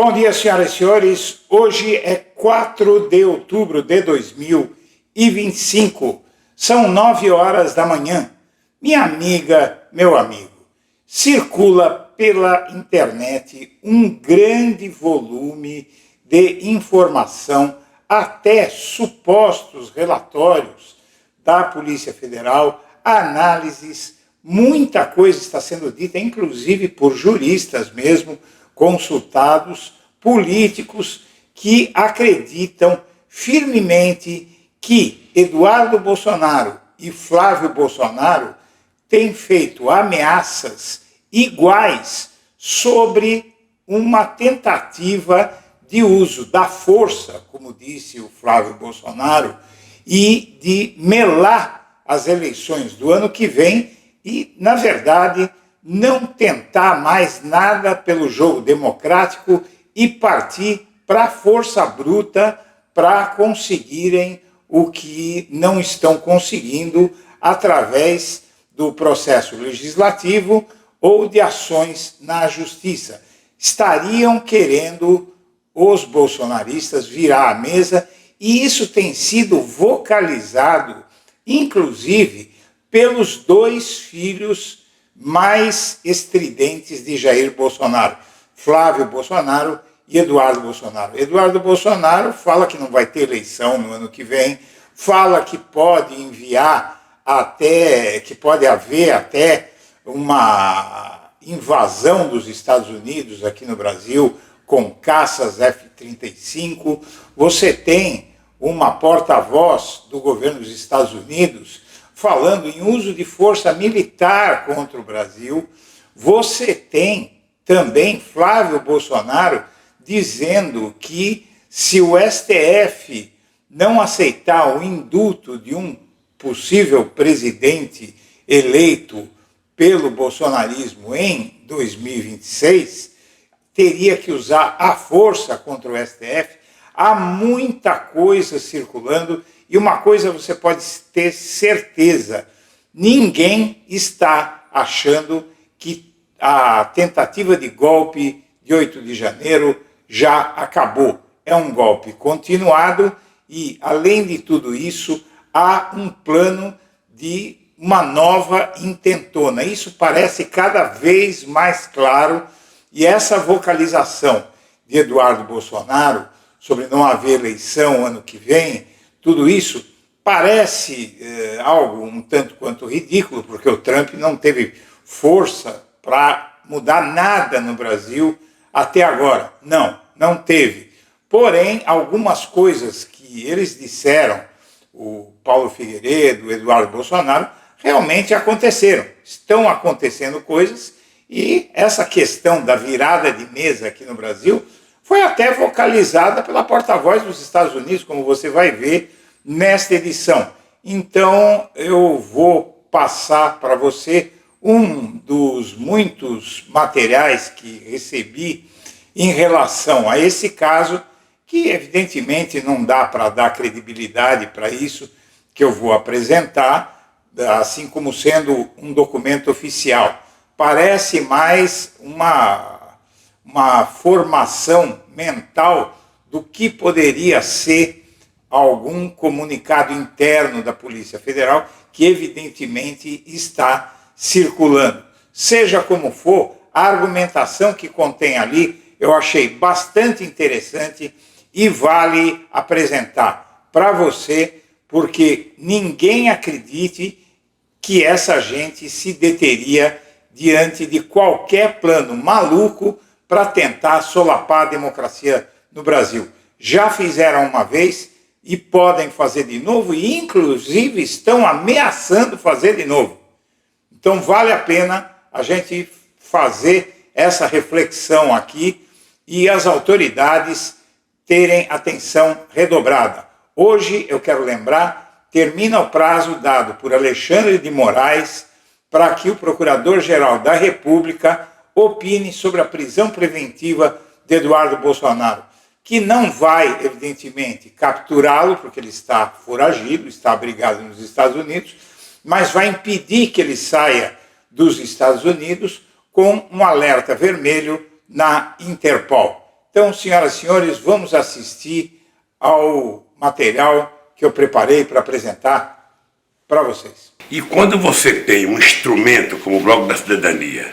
Bom dia, senhoras e senhores. Hoje é 4 de outubro de 2025. São 9 horas da manhã. Minha amiga, meu amigo, circula pela internet um grande volume de informação, até supostos relatórios da Polícia Federal, análises, muita coisa está sendo dita, inclusive por juristas mesmo, consultados, políticos que acreditam firmemente que Eduardo Bolsonaro e Flávio Bolsonaro têm feito ameaças iguais sobre uma tentativa de uso da força, como disse o Flávio Bolsonaro, e de melar as eleições do ano que vem e, na verdade, não tentar mais nada pelo jogo democrático e partir para a força bruta para conseguirem o que não estão conseguindo através do processo legislativo ou de ações na justiça. Estariam querendo os bolsonaristas virar a mesa, e isso tem sido vocalizado, inclusive, pelos dois filhos mais estridentes de Jair Bolsonaro, Flávio Bolsonaro e Eduardo Bolsonaro. Eduardo Bolsonaro fala que não vai ter eleição no ano que vem, fala que pode que pode haver até uma invasão dos Estados Unidos aqui no Brasil com caças F-35. Você tem uma porta-voz do governo dos Estados Unidos falando em uso de força militar contra o Brasil. Você tem também Flávio Bolsonaro dizendo que se o STF não aceitar o indulto de um possível presidente eleito pelo bolsonarismo em 2026, teria que usar a força contra o STF. Há muita coisa circulando, e uma coisa você pode ter certeza: ninguém está achando que a tentativa de golpe de 8 de janeiro já acabou. É um golpe continuado e, além de tudo isso, há um plano de uma nova intentona. Isso parece cada vez mais claro, e essa vocalização de Eduardo Bolsonaro sobre não haver eleição ano que vem, tudo isso parece algo um tanto quanto ridículo, porque o Trump não teve força para mudar nada no Brasil até agora. Não teve. Porém, algumas coisas que eles disseram, o Paulo Figueiredo, o Eduardo Bolsonaro, realmente aconteceram. Estão acontecendo coisas, e essa questão da virada de mesa aqui no Brasil foi até vocalizada pela porta-voz dos Estados Unidos, como você vai ver nesta edição. Então, eu vou passar para você um dos muitos materiais que recebi em relação a esse caso, que evidentemente não dá para dar credibilidade para isso que eu vou apresentar, assim como sendo um documento oficial. Parece mais uma formação mental do que poderia ser algum comunicado interno da Polícia Federal, que evidentemente está circulando. Seja como for, a argumentação que contém ali eu achei bastante interessante e vale apresentar para você, porque ninguém acredite que essa gente se deteria diante de qualquer plano maluco para tentar solapar a democracia no Brasil. Já fizeram uma vez e podem fazer de novo, e inclusive estão ameaçando fazer de novo. Então vale a pena a gente fazer essa reflexão aqui e as autoridades terem atenção redobrada. Hoje, eu quero lembrar, termina o prazo dado por Alexandre de Moraes para que o Procurador-Geral da República opine sobre a prisão preventiva de Eduardo Bolsonaro, que não vai, evidentemente, capturá-lo, porque ele está foragido, está abrigado nos Estados Unidos, mas vai impedir que ele saia dos Estados Unidos com um alerta vermelho na Interpol. Então, senhoras e senhores, vamos assistir ao material que eu preparei para apresentar para vocês. E quando você tem um instrumento como o Blog da Cidadania,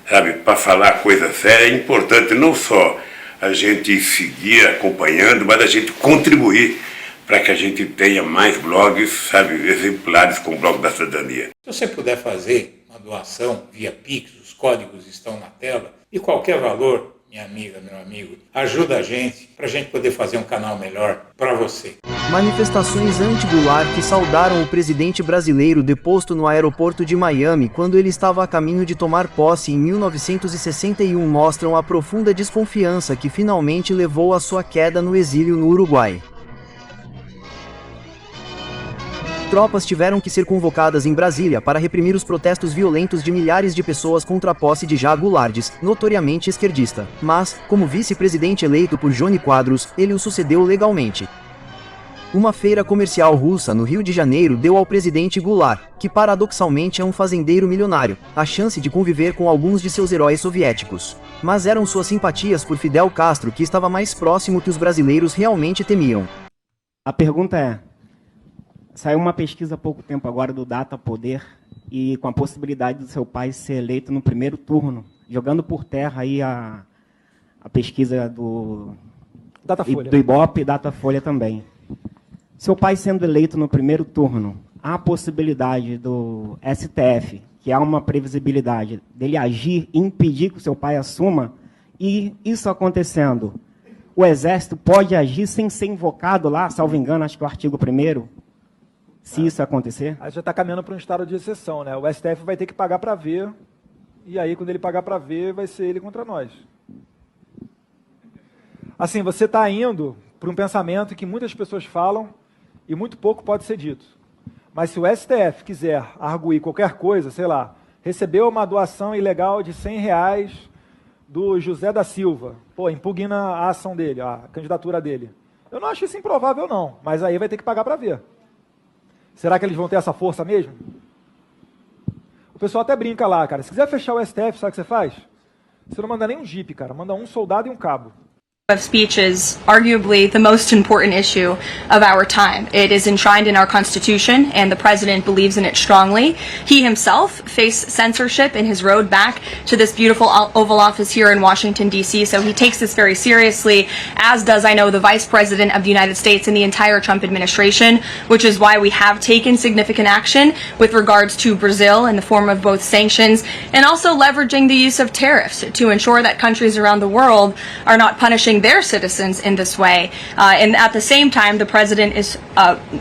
sabe, para falar coisa séria, é importante não só a gente seguir acompanhando, mas a gente contribuir para que a gente tenha mais blogs, sabe, exemplares com o Blog da Cidadania. Se você puder fazer uma doação via Pix, os códigos estão na tela, e qualquer valor, minha amiga, meu amigo, ajuda a gente para a gente poder fazer um canal melhor para você. Manifestações anti-Goulart que saudaram o presidente brasileiro deposto no aeroporto de Miami quando ele estava a caminho de tomar posse em 1961 mostram a profunda desconfiança que finalmente levou à sua queda no exílio no Uruguai. Tropas tiveram que ser convocadas em Brasília para reprimir os protestos violentos de milhares de pessoas contra a posse de Jacques Goulart, notoriamente esquerdista. Mas, como vice-presidente eleito por Jânio Quadros, ele o sucedeu legalmente. Uma feira comercial russa no Rio de Janeiro deu ao presidente Goulart, que paradoxalmente é um fazendeiro milionário, a chance de conviver com alguns de seus heróis soviéticos. Mas eram suas simpatias por Fidel Castro que estava mais próximo que os brasileiros realmente temiam. A pergunta é: saiu uma pesquisa há pouco tempo agora do Datapoder e com a possibilidade do seu pai ser eleito no primeiro turno, jogando por terra aí a pesquisa do Ibope e Datafolha também. Seu pai sendo eleito no primeiro turno, há a possibilidade do STF, que há uma previsibilidade dele agir e impedir que o seu pai assuma, e isso acontecendo, o Exército pode agir sem ser invocado lá, salvo engano, acho que é o artigo 1º, se isso acontecer? Aí já está caminhando para um estado de exceção, né? O STF vai ter que pagar para ver, e aí quando ele pagar para ver, vai ser ele contra nós. Assim, você está indo para um pensamento que muitas pessoas falam e muito pouco pode ser dito. Mas se o STF quiser arguir qualquer coisa, sei lá, recebeu uma doação ilegal de R$100 do José da Silva, pô, impugna a ação dele, a candidatura dele. Eu não acho isso improvável não, mas aí vai ter que pagar para ver. Será que eles vão ter essa força mesmo? O pessoal até brinca lá, cara. Se quiser fechar o STF, sabe o que você faz? Você não manda nem um jipe, cara. Manda um soldado e um cabo. Of speech is arguably the most important issue of our time. It is enshrined in our Constitution, and the President believes in it strongly. He himself faced censorship in his road back to this beautiful Oval Office here in Washington, D.C., so he takes this very seriously, as does, I know, the Vice President of the United States and the entire Trump administration, which is why we have taken significant action with regards to Brazil in the form of both sanctions and also leveraging the use of tariffs to ensure that countries around the world are not punishing their citizens in this way. And at the same time, the president is,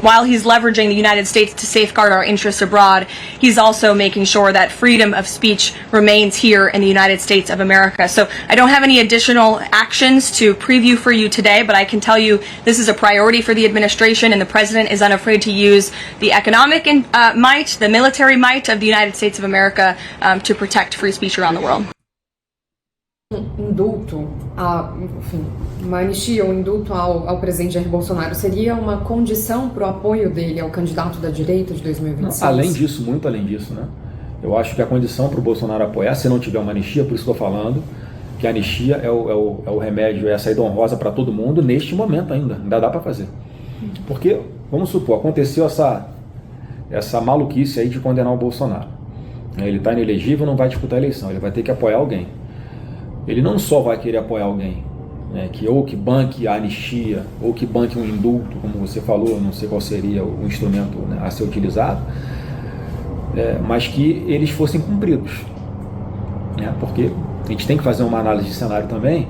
while he's leveraging the United States to safeguard our interests abroad, he's also making sure that freedom of speech remains here in the United States of America. So I don't have any additional actions to preview for you today, but I can tell you this is a priority for the administration, and the president is unafraid to use the economic might, the military might of the United States of America to protect free speech around the world. Indulto, enfim, uma anistia ou indulto ao presidente Jair Bolsonaro seria uma condição para o apoio dele ao candidato da direita de 2026? Além disso, muito além disso, né? Eu acho que a condição para o Bolsonaro apoiar, se não tiver uma anistia, por isso que estou falando, que a anistia é o remédio, é a saída honrosa para todo mundo neste momento ainda dá para fazer. Porque, vamos supor, aconteceu essa maluquice aí de condenar o Bolsonaro. Ele está inelegível, não vai disputar a eleição, ele vai ter que apoiar alguém. Ele não só vai querer apoiar alguém, né, que banque a anistia, ou que banque um indulto, como você falou, não sei qual seria o instrumento, né, a ser utilizado, mas que eles fossem cumpridos. Né, porque a gente tem que fazer uma análise de cenário também,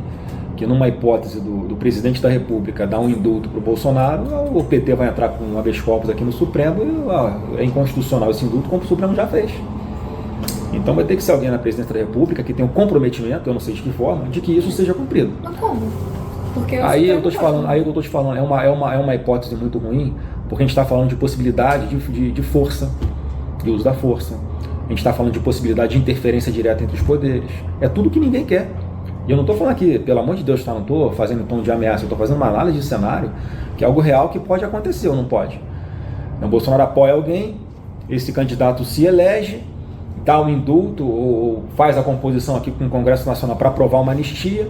que numa hipótese do presidente da República dar um indulto para o Bolsonaro, o PT vai entrar com um habeas corpus aqui no Supremo e é inconstitucional esse indulto, como o Supremo já fez. Então vai ter que ser alguém na presidência da República que tenha um comprometimento, eu não sei de que forma, de que isso seja cumprido. Mas como? Porque aí eu estou te falando, é uma hipótese muito ruim, porque a gente está falando de possibilidade de força, de uso da força. A gente está falando de possibilidade de interferência direta entre os poderes. É tudo que ninguém quer. E eu não estou falando aqui, pelo amor de Deus, não estou fazendo tom de ameaça, eu estou fazendo uma análise de cenário, que é algo real que pode acontecer ou não pode. O Bolsonaro apoia alguém, esse candidato se elege, dá um indulto ou faz a composição aqui com o Congresso Nacional para aprovar uma anistia,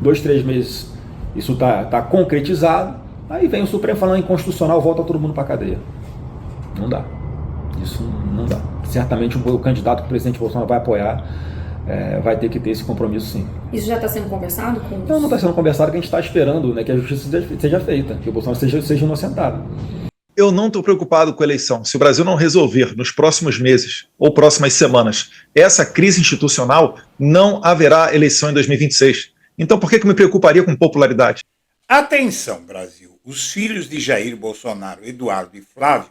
2, 3 meses isso tá concretizado, aí vem o Supremo falando inconstitucional, volta todo mundo para a cadeia. Não dá. Isso não dá. Certamente o candidato que o presidente Bolsonaro vai apoiar vai ter que ter esse compromisso, sim. Isso já está sendo conversado com os... Não está sendo conversado, que a gente está esperando, né, que a justiça seja feita, que o Bolsonaro seja inocentado. Eu não estou preocupado com a eleição. Se o Brasil não resolver nos próximos meses ou próximas semanas essa crise institucional, não haverá eleição em 2026. Então por que eu me preocuparia com popularidade? Atenção, Brasil. Os filhos de Jair Bolsonaro, Eduardo e Flávio,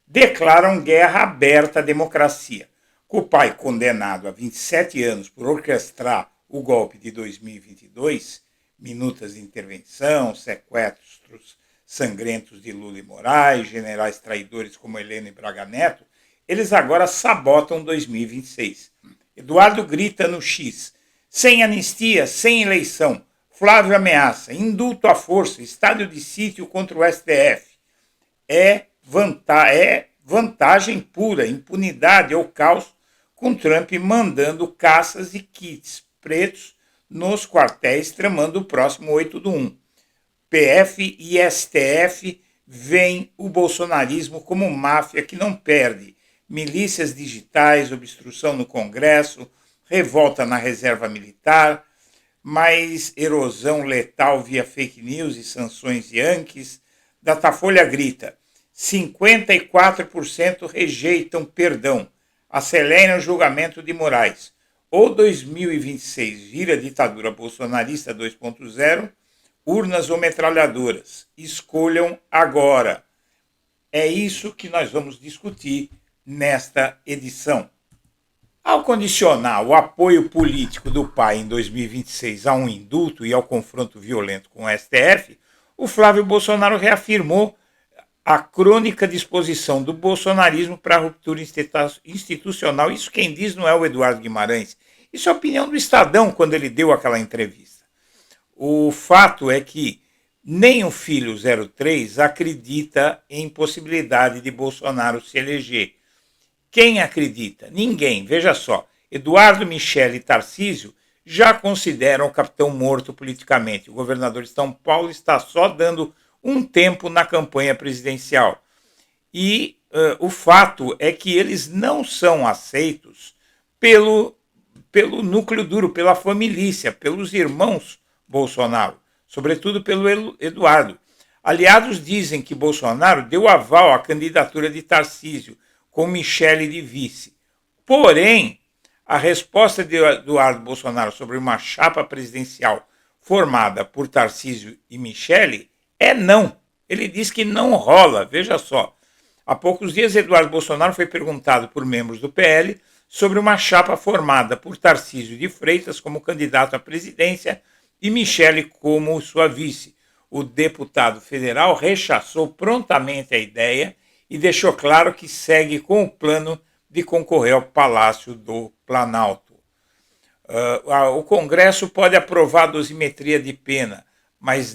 declaram guerra aberta à democracia. Com o pai condenado a 27 anos por orquestrar o golpe de 2022, minutas de intervenção, sequestros sangrentos de Lula e Moraes, generais traidores como Heleno e Braga Neto, eles agora sabotam 2026. Eduardo grita no X: sem anistia, sem eleição. Flávio ameaça: indulto à força, estado de sítio contra o STF. É vantagem pura, impunidade ou caos, com Trump mandando caças e kits pretos nos quartéis, tramando o próximo 8/1. PF e STF veem o bolsonarismo como máfia que não perde. Milícias digitais, obstrução no Congresso, revolta na reserva militar, mais erosão letal via fake news e sanções yankees. Datafolha grita: 54% rejeitam perdão. Acelera o julgamento de Moraes. Ou 2026 vira ditadura bolsonarista 2.0, urnas ou metralhadoras. Escolham agora. É isso que nós vamos discutir nesta edição. Ao condicionar o apoio político do pai em 2026 a um indulto e ao confronto violento com o STF, o Flávio Bolsonaro reafirmou a crônica disposição do bolsonarismo para a ruptura institucional. Isso quem diz não é o Eduardo Guimarães. Isso é a opinião do Estadão quando ele deu aquela entrevista. O fato é que nem o filho 03 acredita em possibilidade de Bolsonaro se eleger. Quem acredita? Ninguém. Veja só, Eduardo, Michele e Tarcísio já consideram o capitão morto politicamente. O governador de São Paulo está só dando um tempo na campanha presidencial. E o fato é que eles não são aceitos pelo núcleo duro, pela família, pelos irmãos Bolsonaro, sobretudo pelo Eduardo. Aliados dizem que Bolsonaro deu aval à candidatura de Tarcísio, com Michele de vice. Porém, a resposta de Eduardo Bolsonaro sobre uma chapa presidencial formada por Tarcísio e Michele é não. Ele diz que não rola. Veja só. Há poucos dias, Eduardo Bolsonaro foi perguntado por membros do PL sobre uma chapa formada por Tarcísio de Freitas como candidato à presidência e Michele como sua vice. O deputado federal rechaçou prontamente a ideia e deixou claro que segue com o plano de concorrer ao Palácio do Planalto. O Congresso pode aprovar a dosimetria de pena, mas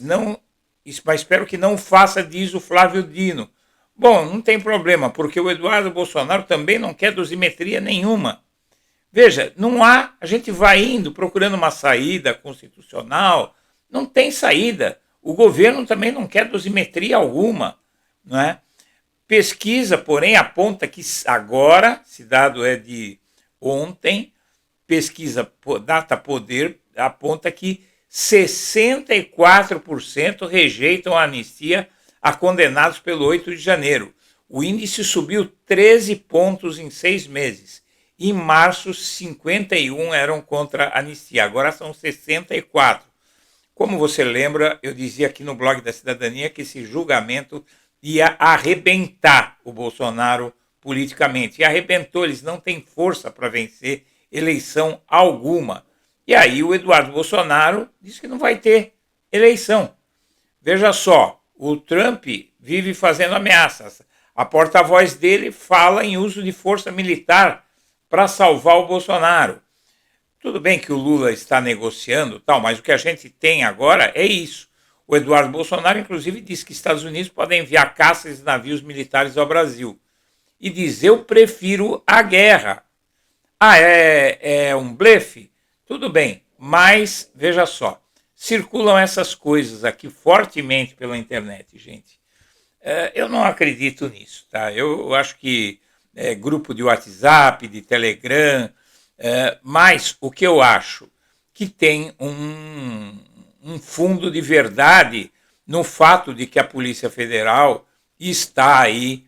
espero que não faça, diz o Flávio Dino. Bom, não tem problema, porque o Eduardo Bolsonaro também não quer dosimetria nenhuma. Veja, não há, a gente vai indo procurando uma saída constitucional, não tem saída. O governo também não quer dosimetria alguma, não é? Pesquisa, porém, aponta que agora, esse dado é de ontem, pesquisa Data Poder aponta que 64% rejeitam a anistia a condenados pelo 8 de janeiro. O índice subiu 13 pontos em 6 meses. Em março, 51 eram contra a anistia, agora são 64. Como você lembra, eu dizia aqui no blog da Cidadania que esse julgamento ia arrebentar o Bolsonaro politicamente. E arrebentou, eles não têm força para vencer eleição alguma. E aí o Eduardo Bolsonaro disse que não vai ter eleição. Veja só, o Trump vive fazendo ameaças. A porta-voz dele fala em uso de força militar para salvar o Bolsonaro. Tudo bem que o Lula está negociando, tal, mas o que a gente tem agora é isso. O Eduardo Bolsonaro, inclusive, disse que Estados Unidos podem enviar caças e navios militares ao Brasil. E diz: eu prefiro a guerra. Ah, é um blefe? Tudo bem, mas veja só, circulam essas coisas aqui fortemente pela internet, gente. Eu não acredito nisso, tá? Eu acho que grupo de WhatsApp, de Telegram, mas o que eu acho que tem um fundo de verdade no fato de que a Polícia Federal está aí,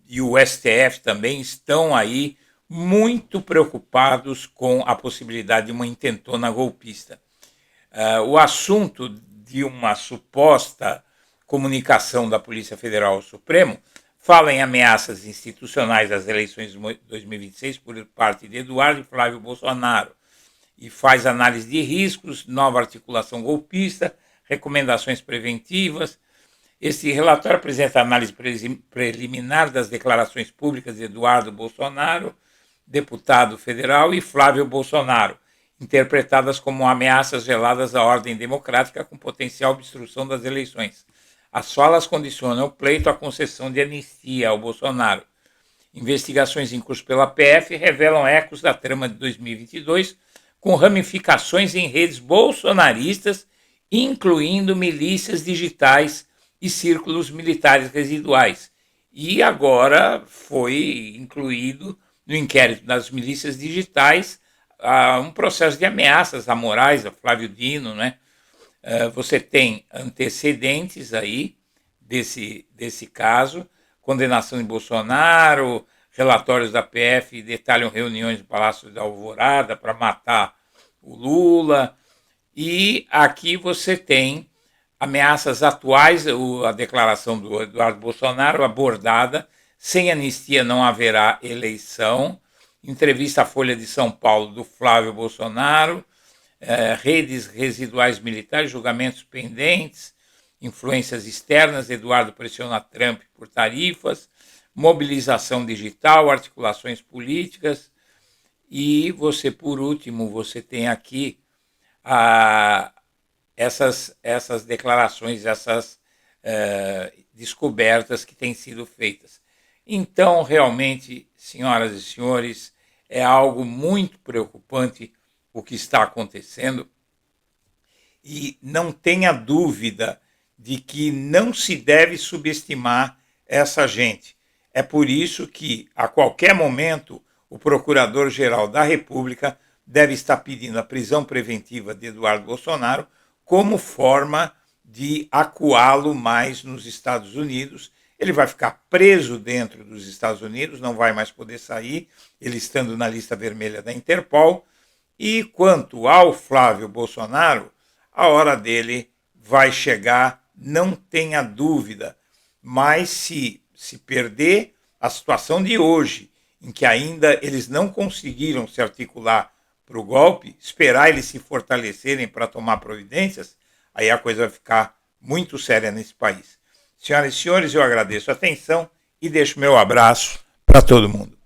e o STF também estão aí muito preocupados com a possibilidade de uma intentona golpista. O assunto de uma suposta comunicação da Polícia Federal ao Supremo fala em ameaças institucionais às eleições de 2026 por parte de Eduardo e Flávio Bolsonaro e faz análise de riscos, nova articulação golpista, recomendações preventivas. Esse relatório apresenta análise preliminar das declarações públicas de Eduardo Bolsonaro, deputado federal, e Flávio Bolsonaro, interpretadas como ameaças veladas à ordem democrática com potencial obstrução das eleições. As falas condicionam o pleito à concessão de anistia ao Bolsonaro. Investigações em curso pela PF revelam ecos da trama de 2022, com ramificações em redes bolsonaristas, incluindo milícias digitais e círculos militares residuais. E agora foi incluído no inquérito das milícias digitais um processo de ameaças a Moraes, a Flávio Dino, né? Você tem antecedentes aí desse caso, condenação de Bolsonaro, relatórios da PF detalham reuniões no Palácio da Alvorada para matar o Lula, e aqui você tem ameaças atuais, a declaração do Eduardo Bolsonaro abordada: sem anistia não haverá eleição, entrevista à Folha de São Paulo do Flávio Bolsonaro, redes residuais militares, julgamentos pendentes, influências externas, Eduardo pressiona Trump por tarifas, mobilização digital, articulações políticas, e você, por último, você tem aqui essas declarações, essas descobertas que têm sido feitas. Então, realmente, senhoras e senhores, é algo muito preocupante o que está acontecendo, e não tenha dúvida de que não se deve subestimar essa gente. É por isso que, a qualquer momento, o Procurador-Geral da República deve estar pedindo a prisão preventiva de Eduardo Bolsonaro como forma de acuá-lo mais nos Estados Unidos. Ele vai ficar preso dentro dos Estados Unidos, não vai mais poder sair, ele estando na lista vermelha da Interpol. E quanto ao Flávio Bolsonaro, a hora dele vai chegar, não tenha dúvida. Mas se perder a situação de hoje, em que ainda eles não conseguiram se articular para o golpe, esperar eles se fortalecerem para tomar providências, aí a coisa vai ficar muito séria nesse país. Senhoras e senhores, eu agradeço a atenção e deixo meu abraço para todo mundo.